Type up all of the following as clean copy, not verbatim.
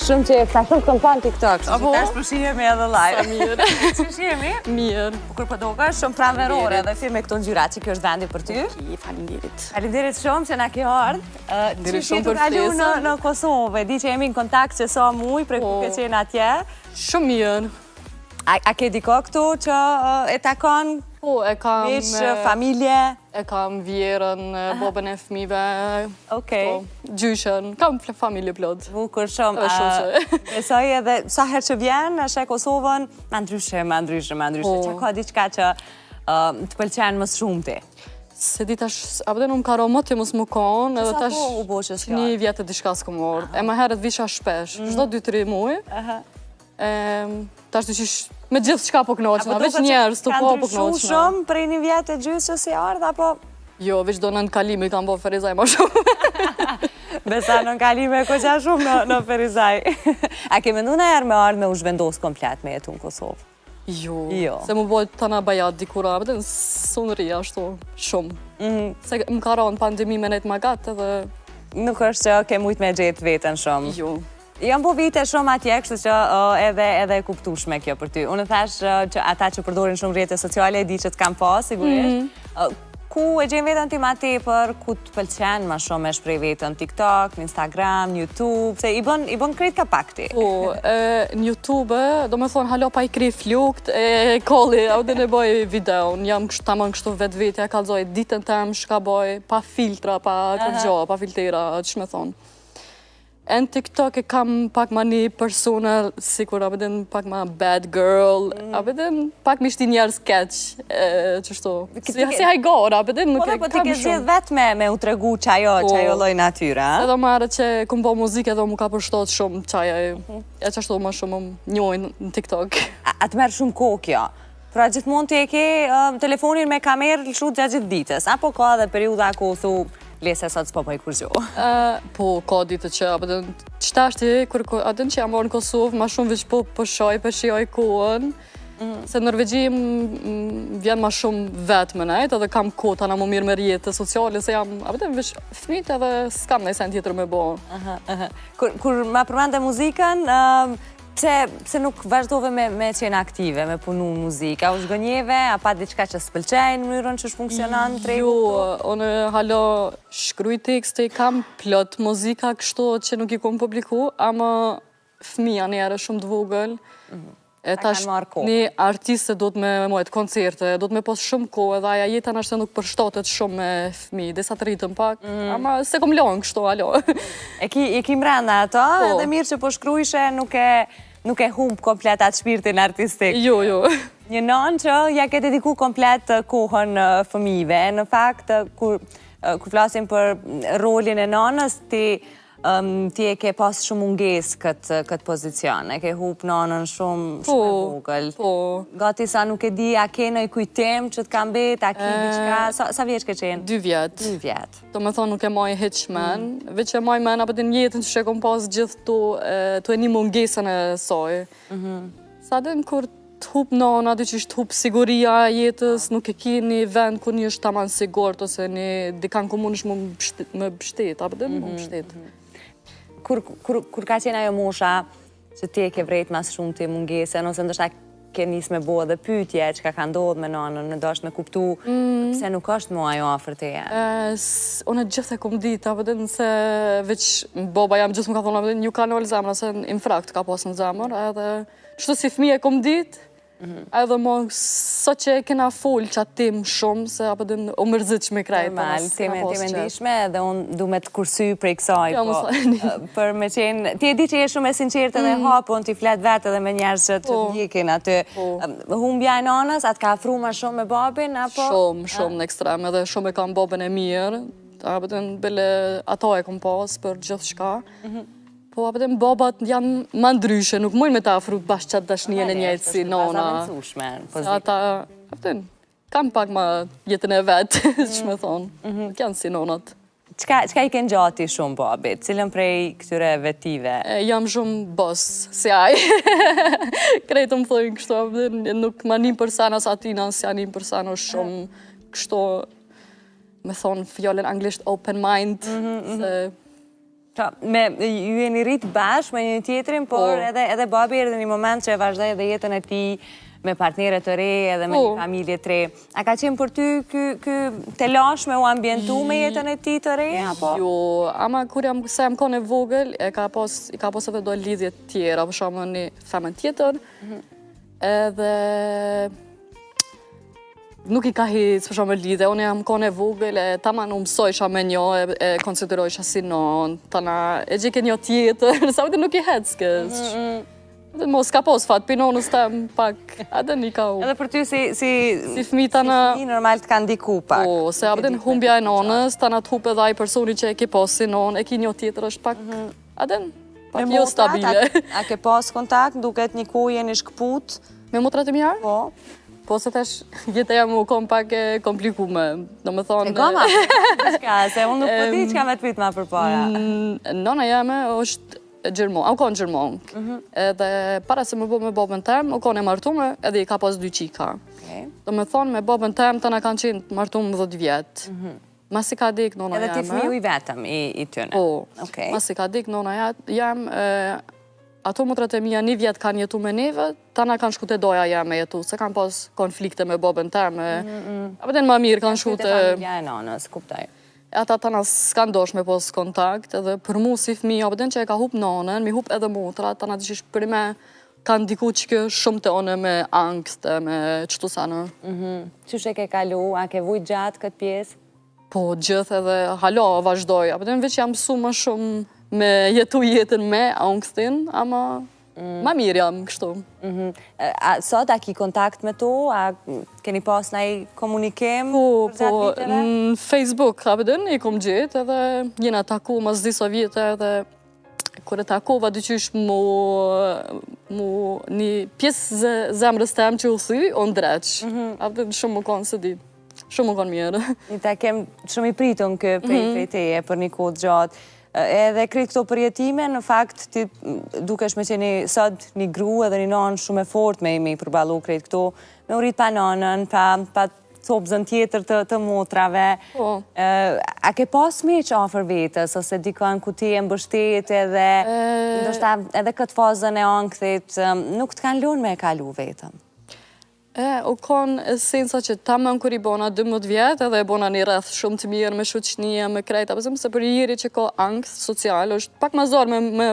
Shumë që ka shumë këmpan TikTok, që tash përshihemi edhe live. Sa mirë. Që shihemi? Mirë. Kur po doka shumë pranverore dhe si me këto ngjyra që kjo është vendi për ty. Faleminderit. Faleminderit shumë që na ke ardhur. Faleminderit shumë për ftesën. ftesën. Në Kosovë, di që jemi në kontakt që sa muj prej ku ke qenë atje. Shumë mirë. A ke diko këtu që e takon? Po, e kam... Miq, familje? E kam vjerën, bobën e fëmijëve. Okej. Gjyshen, kam familje plot. Bukur shumë. Shumë. Besoj edhe sa herë që vjen, është e Kosovën, ma ndryshe. Që ka diçka që të pëlqen më shumë ti? Se di tash, apëtën unë ka romët që mos më konë, edhe tash u boshës një vjetë diçka s'kom orë. E më herët visha shpesh, çdo 2-3 muaj. Tash dyqish me gjithë qka po knoqna, veç njerës të po knoqna. Ka ndryshu shumë prej një vjetë e gjysë që si ardhë, apo? Jo, veç do në kalimi kam bo Ferizaj ma shumë. Besa në kalime e koqa shumë në Ferizaj. A ke mendu në herë me ardhë me u zhvendos komplet me jetu në Kosovë? Jo, se mu bojt të na bajat dikura, bëtën sunë rria ashtu shumë. Se më ka ra në pandemi me nejtë magat edhe... Nuk është që ke mujt me gjetë vetën shumë. Jo. Jam po vite shumë atje, kështu që edhe e kuptueshme kjo për ty. Unë thash që ata që përdorin shumë rrjete sociale, di që të kam pas, sigurisht. Ku e gjen vetën ti ma tepër, ku të pëlqen ma shumë e shprej vetën? TikTok, Instagram, YouTube, se i bën krejt ka pak ti. Po, në YouTube, do me thonë, halo pa i kri flukt, kolli, a u dhe ne boj video, jam tamon kështu vetë vetja, kalzoj ditën tem, shka boj, pa filtra, pa kërgjo, pa filtera, që me thonë. E në TikTok e kam pak ma një personal, sikur, apëtën pak ma bad girl, apëtën pak mi shti njerë sketch, qështu. Si hajgora, apëtën nuk e kam shumë. Po ti ke zhjith vetë me u tregu qajo loj natyra. Edhe marë që kum po muzikë edhe mu ka përshtot shumë qaja, e qashtu ma shumë njojnë në TikTok. A të merë shumë kohë kjo? Pra gjithmonë ti e ke telefonin me kamerë lëshut gjatë gjithë ditës, apo ka dhe periuda ku thu lese sot s'po po i kur gjo? Po, ka ditë që, qëta është atën që jam orë në Kosovë, ma shumë veç po përshoj kohën, se Norvegjim vjen ma shumë vetë më nejtë, edhe kam kohë ta na më mirë me rjetë sociale, se jam, veç fmit edhe s'kam nejsen tjetër me bo. Kur ma përmende muzikën, pse nuk vazhdove me qenë aktive, me punu në muzikë? A u zgënjeve, a pa diçka që s'pëlqejnë në mënyrën që shfunksionan të regu? Jo, unë halo shkruj tekste, kam plot muzika kështu që nuk i kom publiku, ama fëmija njerë shumë të vogël. E tash një artiste do të me mojtë koncerte, do të me pos shumë kohë, edhe aja jetan është nuk përshtotet shumë me fëmi, desa të rritën pak, ama se kom lonë kështu, alo. E ki mrenda ato, edhe mirë që po shkrujshe nuk e humb komplet atë shpirtin artistik. Jo. Një nonë që ja ke dediku komplet kohën fëmive, në fakt, kur flasim për rolin e nonës, ti e ke pas shumë munges këtë pozicion, e ke hup nonën shumë e vogël. Gati sa nuk e di, a ke në i kujtem që të kam bet, a ki diqka, sa vjeç ke qenë? 2 vjetë. 2 vjetë. Do me thonë nuk e maj heqmen, veç e maj men, apëtin jetën që e kom pas gjithë tu e një mungesën e soj. Sa den kur të hup nona, dy që ishtë hup siguria jetës, nuk e ki një vend ku një është taman sigurt, ose një dikan ku mund është më bështet, apëtin më bështet. Kur ka qenë ajo mosha që ti e ke vrejt mas shumë të mungesën, ose ndështë ke njës me bo edhe pytje që ka ndodhë me nonën, në do është me kuptu pse nuk është mo ajo afer teje? Unë gjithë e kom ditë, apëtën se veç boba jam gjithë më ka thonë, apëtën ju ka nëllë zemra, se në infrakt ka posë në zemër, edhe qëto si fëmije kom ditë, edhe mo sot që e kena full që atim shumë, se apëtën u mërzit që me krejtë. Normal, ti me ndishme dhe unë du me të kursy prej kësaj, për me qenë, ti e di që je shumë e sinqertë edhe hapon, ti flet vetë edhe me njerës që të vjekin aty. Humbja e nonës, atë ka afru ma shumë me babin, apo? Shumë në ekstrem, edhe shumë e kam babin e mirë, apëtën bile ato e kom pas për gjithë shka. Po, apëtën babat janë ma ndryshe, nuk mojnë me ta afru bashkë qatë dashnije në njëjtë si nona. Se ata, apëtën, kam pak ma jetën e vetë, që me thonë, janë si nonat. Qka i kënë gjati shumë babit? Cilën prej këtyre vetive? Jam shumë boss, si aj. Krejtë më thëjnë kështu, apëtën, nuk ma një përsan as atina, si a një përsan është shumë kështu, me thonë fjallën anglisht open mind, se Ju jeni rritë bashkë me një tjetrin, por edhe babi erdhi një moment që e vazhdoi edhe jetën e tij me partnere të re edhe me një familje të re. A ka qenë për ty ky të lashme u ambientu me jetën e tij të re, apo? Jo, ama kur jam konë e vogël, i ka pas edhe do lidhje tjera, për shembull një femër tjetër, edhe nuk i ka hiç për shembull lidhje, unë jam konë e vogël, tamam u mësojsha me një, e konsiderojsha si non, tana e gjeke një tjetër, sa vetë nuk i heckës. Mos ka pos fat, pinonës tem pak, edhe një ka u. Edhe për ty si fëmi tana... Si fëmi normal të kanë diku pak. Po, se abden humbja e nonës, tana të hupe dhe ai personi që e ki pas si non, e ki një tjetër është pak, adem, pak jo stabile. A ke pas kontakt, duket një kohë jeni shkëput? Me motrat e mjarë? Po. Po, se tesh, jeteja mu kom pak e komplikume, do me thonë... E goma, se unë nuk po di që ka me të pyt ma për para. Nona jeme është Gjermon, au konë Gjermon. Edhe para se më bo me babën tem, u konë e martume, edhe i ka pas 2 qika. Do me thonë, me babën tem, të na kanë qenë martume 10 vjetë. Masi ka dik nona jeme... Edhe ti fëmiu i vetëm i tëne? Po, masi ka dik nona jeme, ato motrat e mija 1 vjetë kanë jetu me neve, ta na kanë shkute doja jeme jetu, se kanë pas konflikte me babën tem. Apëten ma mirë kanë shkute... Familja e nonës, kuptaj. Ata ta nas s'kan dosh me pos kontakt, edhe për mu si fëmi, apëten që e ka hup nonën, mi hup edhe motra, ta na të qish për me kanë diku që kjo shumë të one me angst, me qëtu sanë. Qysh e ke kalu, a ke vujt gjatë këtë pjesë? Po, gjithë edhe halo vazhdoj, apëten veç jam su më shumë me jetu jetën me angstin, ama ma mirë jam kështu. Sot a ki kontakt me to? A keni pas nëj komunikim? Po, në Facebook, apëten, i kom gjithë, edhe jena taku mas disa vjetë, edhe kër e takova dyqysh mu një pjesë zemrës tem që u thy, o ndreq. Apëten shumë më konë se di, shumë më konë mirë. Një ta kem shumë i pritun kë prej teje për një kohë gjatë. Edhe kri këto përjetime, në fakt, ti dukesh me qeni sot një gru edhe një nanë shumë e fort me i përbalu krejt këto, me urit pa nanën, pa copëzën tjetër të motrave. A ke pas me që afer vetës, ose dikon ku ti e mbështet edhe, ndoshta edhe këtë fazën e ankthit, nuk të kanë lun me e kalu vetëm? U konë esenca që ta më kur i bona 12 vjetë edhe e bona një rreth shumë të mirë me shoqënia, me krejta, pëzëm se për njëri që ka angst social, është pak ma zorë me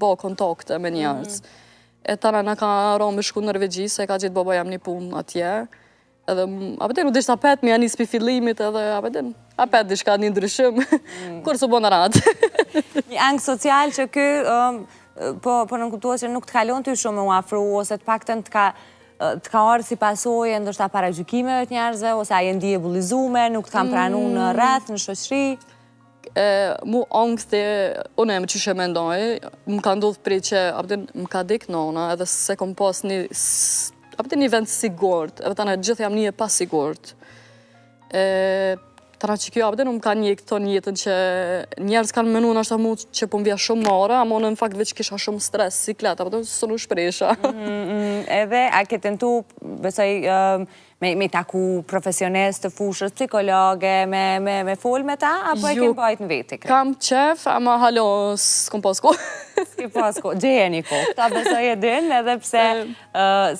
bo kontakte me njerës. E tana na ka ro me shku në Norvegji, se ka gjithë baba jam një punë atje, edhe apëten u dishtë apet me janis për fillimit edhe apëten apet dishka një ndryshim, kur së bona ratë. Një angst social që kë, po nënkuptuat që nuk të kalon të shumë u afru, ose të pakten të ka orë si pasojë, ndoshta para gjykimeve të njerëzve, ose a je ndije bullizume, nuk të kam pranu në rreth, në shoqëri? Mu angsti, unë e më qyshe me ndoj, më ka ndodhë prej që më ka dik nona, edhe se kom pas një vend sigurt, edhe tana gjithë jam një e pas sigurt. Tana që kjo apëten më ka një këto njëtën që njerës kanë menu në ashtë mu që po më vja shumë mara, ama në fakt veç kisha shumë stres, siklet, apëten së në shpresha. Edhe, a ke tentu, besoj, me taku profesionist të fushës, psikologe, me fol me ta, apo e ke bajt në veti? Kam qef, ama halo, s'kom pas ko. S'ki pas ko, gjeje një ko. Ta besoj e din, edhe pse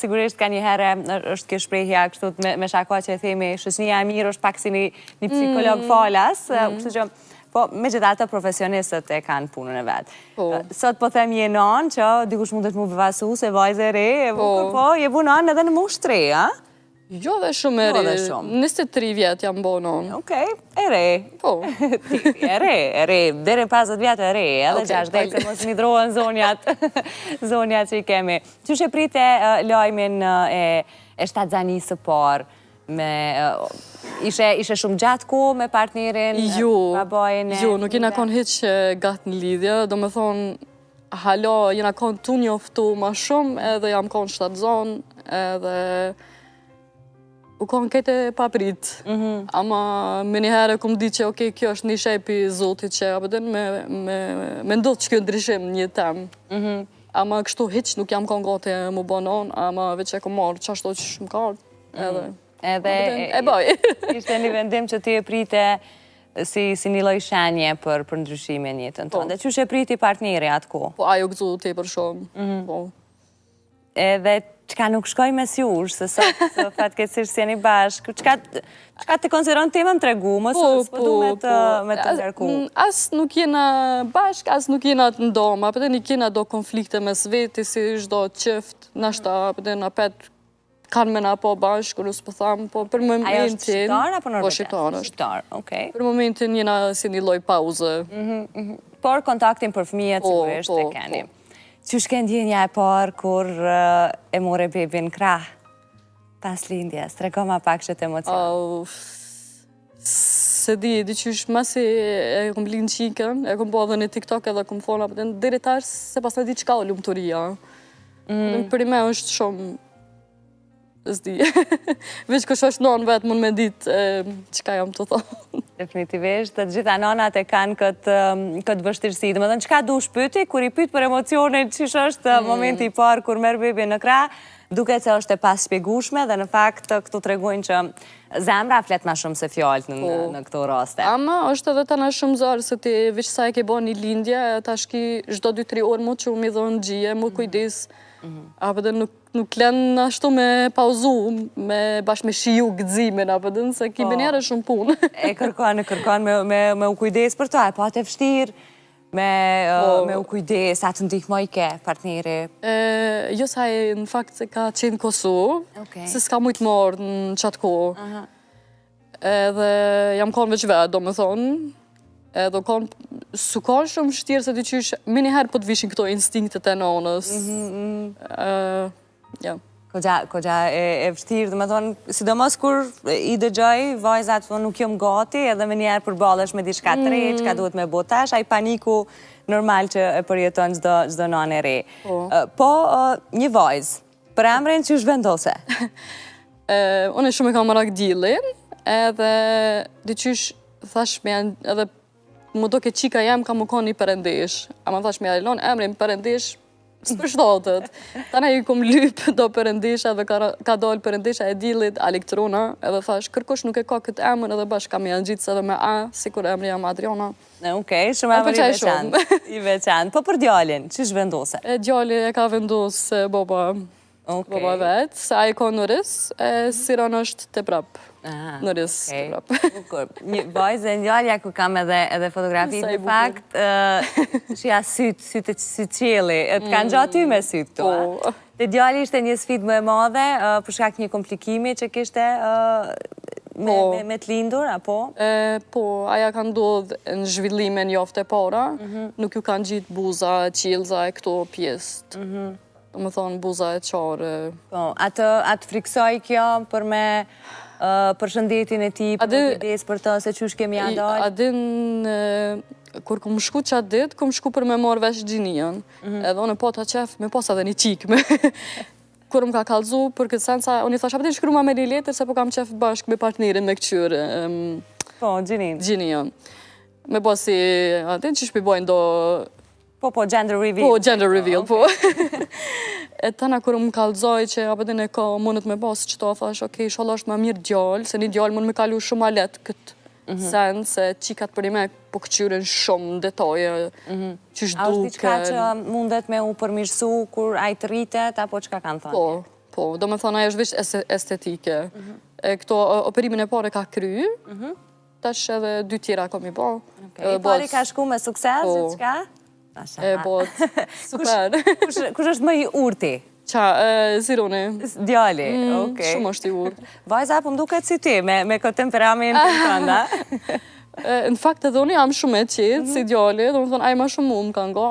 sigurisht ka një herë, është kjo shprehja kështu me shaka që e themi, shoqënia e mirë është pak si një psikolog falas, kështu që po, me gjitha të profesionistët e kanë punën e vetë. Sot po them je nanë që dikush mundet mu bevasu se vajzë e re, je bu nanë edhe në moshë 3, a? Jo dhe shumë e re, 23 vjetë jam bo nanë. Okej, e re. Po. E re, dhere 50 vjetë e re, edhe 60 se mos midrohen zonjat që i kemi. Qështë e prite lajmin e shtatzanisë parë? Ishe shumë gjatë ko me partnerin, babajin? Jo, nuk jena konë hiq gatë në lidhje, do me thonë, halo, jena konë tu njoftu ma shumë, edhe jam konë shtatëzon, edhe u konë kete paprit. Ama me njëherë kom di që okej, kjo është një shepi zotit që apëten me ndodhë që kjo ndryshim një tem. Ama kështu hiq nuk jam konë gati mu banon, ama veç e kom marrë qashto që më ka ardhë, edhe e baj. Ishte një vendim që ti e prite si një lloj shenje për ndryshime në jetën tënde. Qysh e priti partneri atë kohë? Po, ajo gëzu tepër shumë. Po. Edhe çka nuk shkoj mes jush, se sot fatkeqësisht jeni bashkë. Çka të konsideron ti më tregu, mos po du me të ngarku. As nuk jena bashkë, as nuk jena të ndoma, për një kena do konflikte mes veti, si çdo çift, nashta për na pet kanë me na po bashkë, nësë po thamë, po për momentin... Ajo është shqiptar apo norvegjane? Po, shqiptar është. Shqiptar, okej. Për momentin jena si një lloj pauze. Por kontaktin për fëmijët sigurisht e keni. Qysh ke ndjenja e parë kur e more bebin krah pas lindjes? Trego ma pak që të emocion. Se di qysh masi e kom lind qikën, e kom bo edhe në TikTok edhe kom thona, deri tash se pas në di qka o lumëturia. Për me është shumë... Zdi. Veç kush është nonë vetë mund me ditë qka jam të thonë. Definitivisht, të gjitha nonat e kanë këtë vështirësi. Dhe më dhënë, qka du shpyti, kur i pyt për emocionin, qish është momenti i parë kur merë bebi në krah, duket se është e pas shpjegueshme dhe në fakt këtu tregojnë që zemra flet ma shumë se fjallët në këto raste. Ama është edhe tana shumë zarë, se ti veç sa e ke bo një lindje, ta shki çdo 2-3 orë mu që mi dhonë gjie, mu kujdes, apo dhe nuk lenë ashtu me pauzu, bashkë me shiju gëdzimin, apo dhe se kime njerë shumë punë. E kërkon me u kujdes për ta, e pa të vështirë, me u kujdes, atë ndihmoj ke partneri? Jo saj, në fakt se ka qenë Kosovë, se s'ka mujtë morë në qatë kohë. Edhe jam konë veç vetë, do me thonë, edhe su konë shumë shtirë se dy qysh, mini herë po të vishin këto instinktet e nonës. Kogja e vështirë, dhe me thonë, sidomos kur i dëgjoj, vajzat nuk jom gati, edhe me njerë përbalesh me diçka të re, qka duhet me botash, a i paniku normal që e përjeton gjdo nane re. Po, një vajzë, për emrin që shvendose? Unë shumë e kam marak dilin, edhe dyqysh thash me janë, edhe më do ke qika jem ka më konë një përendesh, a më thash me janë, emrin përendesh, së përshtatët. Tana i kom lypë do përëndisha dhe ka dollë përëndisha e dilit Elektrona, edhe thash, kërkush nuk e ka këtë emën edhe bashkë kam janë gjithës edhe me A, si kur emri jam Adriana. Okej, shumë emër i veçanë. Po për djallin, që shvendose? Djalli e ka vendosë baba vetë, se a i ka nëris, Siron është të prapë. Nëris të prapë. Një vajzë dhe njallja ku kam edhe fotografi, në fakt, që ja sytë qeli, të kanë gjatë ty me sytë të. Dhe djalli ishte një sfit më e madhe, për shkak një komplikimi që kishte me të lindur, apo? Po, aja kanë ndodhë në zhvillime një jaftë e para, nuk ju kanë gjitë buza, qilza e këto pjesët. Do më thonë buza e qarë. Po, atë friksoj kjo për shëndetin e ti, për kujdes për të, se qysh kemi andaj? Adin, kur kom shku qatë dit, kom shku për me marrë vesh gjinion. Edhe unë po të qef, me posa dhe një qikme. Kur më ka kalzu, për këtë sensa, unë i thash, apëtin shkru ma me një letër, se po kam qef bashkë me partnerin me këqyrë. Po, gjinin? Gjinion. Me po si, adin që shpibojnë do... Po, gender reveal. Po, gender reveal, po. E tana kur më kalzoj që apëtin e ka mundet me basë që ta thash, okej, shala është ma mirë djallë, se një djallë mund me kalu shumë a letë këtë sen, se qikat për i me po këqyren shumë në detaje, që shduke. A është diqka që mundet me u përmirësu kur a i të rritet, apo qka kanë thënë? Po, do me thënë ajo është vishë estetike. Këto operimin e pare ka kry, tash edhe 2 tjera kom i bo. I pari ka shku me sukses, dhe qka? E bot, super. Kush është më i urti? Qa, Zironi. Djali, okej. Shumë është i urti. Vajza, po më duket si ti, me këtë temperament të tënda. Në fakt edhe unë jam shumë e qitë, si djali, do më thonë, aj ma shumë më kanë go,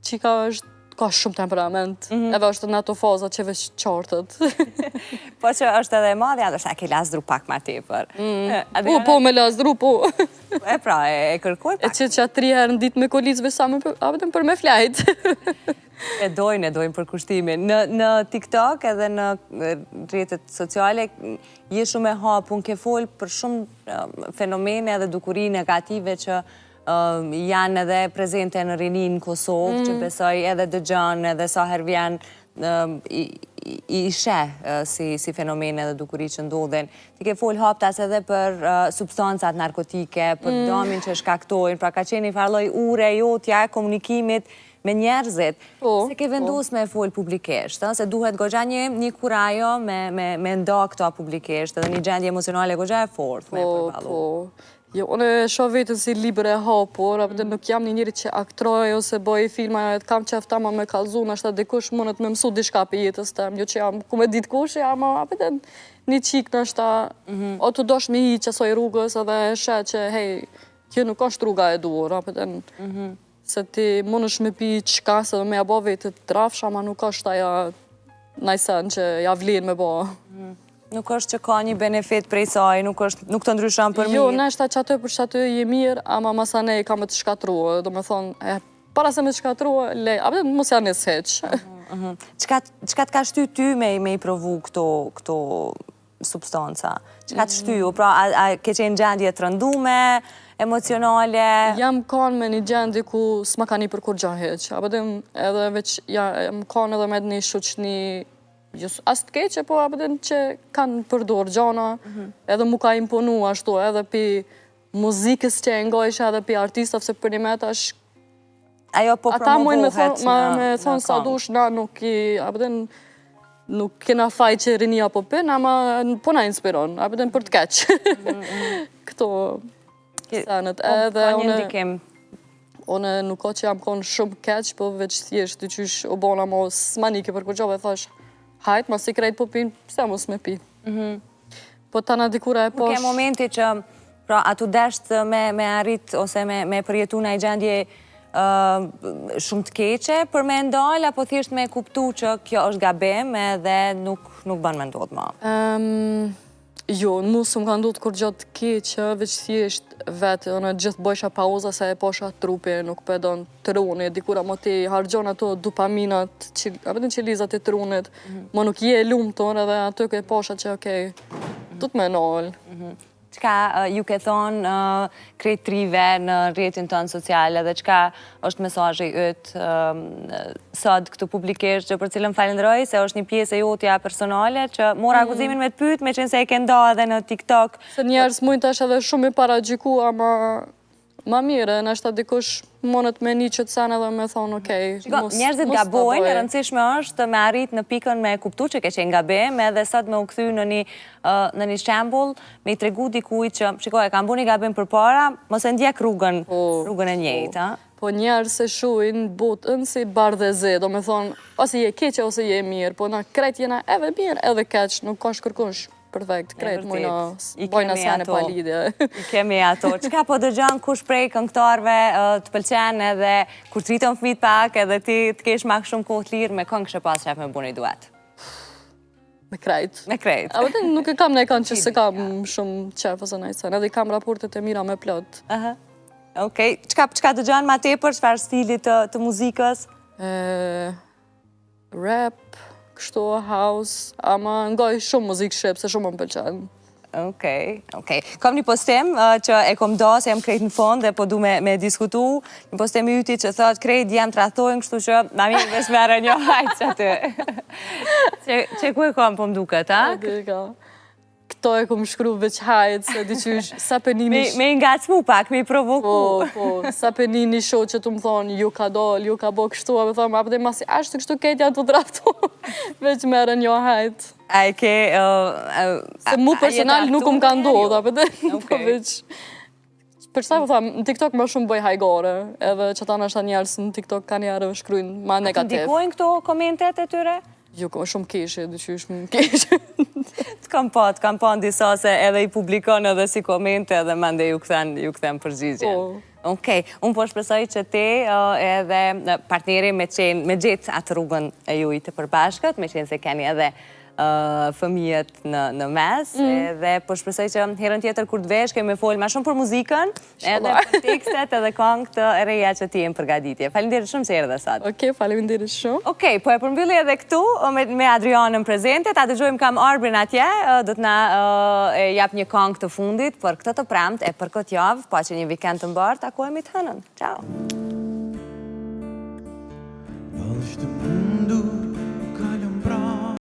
qika është, ka shumë temperament, edhe është në ato faza që veç qartët. Po që është edhe madhe, atë është a ke lasdru pak ma tepër. Po, me lasdru, po. E pra, e kërkuj pak. E që atë 3 herë në ditë me kolicëve sa me për me flajt. E dojnë për kushtimin. Në TikTok edhe në rrjetet sociale, je shumë e hapun, ke folë për shumë fenomene edhe dukuri negative që janë edhe prezente në rinin Kosovë, që besoj edhe dëgjon, edhe sa her vjen i sheh si fenomene dhe dukuri që ndodhen. Ti ke folë haptas edhe për substancat narkotike, për dëmin që shkaktojnë, pra ka qenë i farloj ure jotja e komunikimit me njerëzit. Se ke vendus me folë publikisht, se duhet goxha një kurajo me nda këta publikisht, edhe një gjendje emocionale goxha e fort me përbalu. Jo, unë e shoh vetën si libër e hapur, apëtë nuk jam një njëri që aktroj ose bëj filma, kam qef tama me kalzu, nashta dikush mundet me mësu dishka për jetës tem, jo që jam ku me ditë kush, jam apëtë një qik nashta, o të dosh me hi qësoj rrugës edhe shë që hej, kjo nuk është rruga e duhur, apëtë se ti mundesh me pi qka se dhe me ja bo vetë të rafsh, ama nuk është aja najsen që ja vlen me bo. Nuk është që ka një benefit prej saj, nuk të ndryshon për mirë. Jo, neshta që aty për që aty je mirë, ama masane ka me të shkatruë. Do me thonë, para se me të shkatruë, apëtë mos janë nësë heqë. Qka të ka shty ty me i provu këto substanca? Qka të shty ju? Pra, a ke qenë gjendje të rëndume, emocionale? Jam kanë me një gjendje ku s'ma ka një për kur gja heqë. Apëtë edhe veç, jam kanë edhe me një shuqni as të keqe, po apëtën që kanë përdor gjana, edhe mu ka imponu ashtu, edhe pi muzikës që e ngojsh, edhe pi artistov, se për një met është... Ajo po promovohet me thonë sa dush, na nuk i, apëtën, nuk kena faj që rinia po pën, ama po na inspiron, apëtën për të keqë. Këto senet, edhe une... Une nuk ka që jam konë shumë keqë, po veç thjesht, të qysh u bona mo s'manike për kërgjove, thash, hajt, ma si krejt po pinë, pse mos me pi. Po të në dikura e posh... Nuk e momenti që, pra, atu desht me arrit, ose me përjetu në i gjendje shumë të keqe për me ndalë, apo thjesht me kuptu që kjo është gabim edhe nuk ban me ndodhë ma? Jo, në mu së më ka ndodhë kur gjatë keqe, veç thjesht vetë, në gjithë bëjsha pauza se e posha trupi, nuk përdon të runi, dikura mo ti hargjon ato dopaminat, apëtën qilizat e të runit, mo nuk je lumë tonë edhe ato ke posha që okej, du të me nalë. Qka ju ke thonë krejtrive në rrjetin tonë sociale dhe qka është mesazhi ytë sot këtu publikisht që për cilën falenderoj se është një pjesë e jotja personale që mora akuzimin me të pyet me qenë se e ke nda edhe në TikTok. Se njerës mujnë tash edhe shumë i paragjiku, ama ma mire, nështë ta dikush monët me një që të sen edhe me thonë okej. Njerëzit gabojnë, e rëndësishme është me arrit në pikën me kuptu që ke qenë gabim, edhe sot me u kthy në një shembull, me i tregu dikujt që, shikoj, kam bu një gabim për para, mos e ndjek rrugën e njëjtë, Po njerës e shuin botën si bardhe zi, do me thonë, ose je keqe ose je mirë, po na krejt jena edhe mirë edhe keq, nuk ka shkërkush. Perfekt, krejt mujna bojna sene pa lidhje. I kemi ato. Qka po dëgjon kush prej këngëtarve të pëlqen edhe kur të rritën fëmijët pak edhe ti të kesh mak shumë kohë të lirë me këngë kështë pas qef me bu një duet? Me krejt. Me krejt. A vëtë nuk e kam ne kanë që se kam shumë qef ose najsen, edhe i kam raportet e mira me plot. Okej, qka dëgjon ma tepër, çfarë stilit të muzikës? Rap, kështu, house, ama ngoj shumë muzikë shqip, se shumë më pëlqen. Okej. Kam një postim që e kom do, se jam krejt në fond dhe po du me diskutu. Një postim i yti që thot, krejt jam të rathojnë, kështu që na mi vesh mere një hajtë që aty. Që ku e kom po mduket, a? Këto e kom shkru veç hajtë, se diqysh, sa për një një... Me ngacmu pak, me i provoku. Po, sa për një show që të më thonë, ju ka dollë, ju ka bo kështu, a me thonë, apëtë e masi ashtë kështu ketja të draftu, veç mere një hajtë. A e ke... Se mu personal nuk më ka ndodhë, apëtë, po veç... Për sa po thamë, në TikTok më shumë bëj hajgore, edhe që ta nështë njerës në TikTok ka njerë shkrujnë ma negativ. Të ndikojnë këto komentet e tyre? Jo, shumë keshe, dyqysh më keshe. Kam pa në disa se edhe i publikon edhe si komente edhe mande ju këthen përgjigjen. Okej, unë po shpresoj që ti edhe partneri me gjithë atë rrugën e ju i të përbashkët, me qenë se keni edhe fëmijët në mes, dhe po shpresoj që herën tjetër kur të vesh kemi folë ma shumë për muzikën, edhe për tekstet edhe këngët të reja që ti jem përgaditje. Faleminderit shumë që erdhe sot. Okej, faleminderit shumë. Okej, po e përmbylli edhe këtu me Adrianën prezente, ta dëgjojmë kam Arbrin atje, do të na jap një këngë të fundit për këtë të pramt e për këtë javë, pa që një vikend të mbarë, takohemi të hënën. Ciao!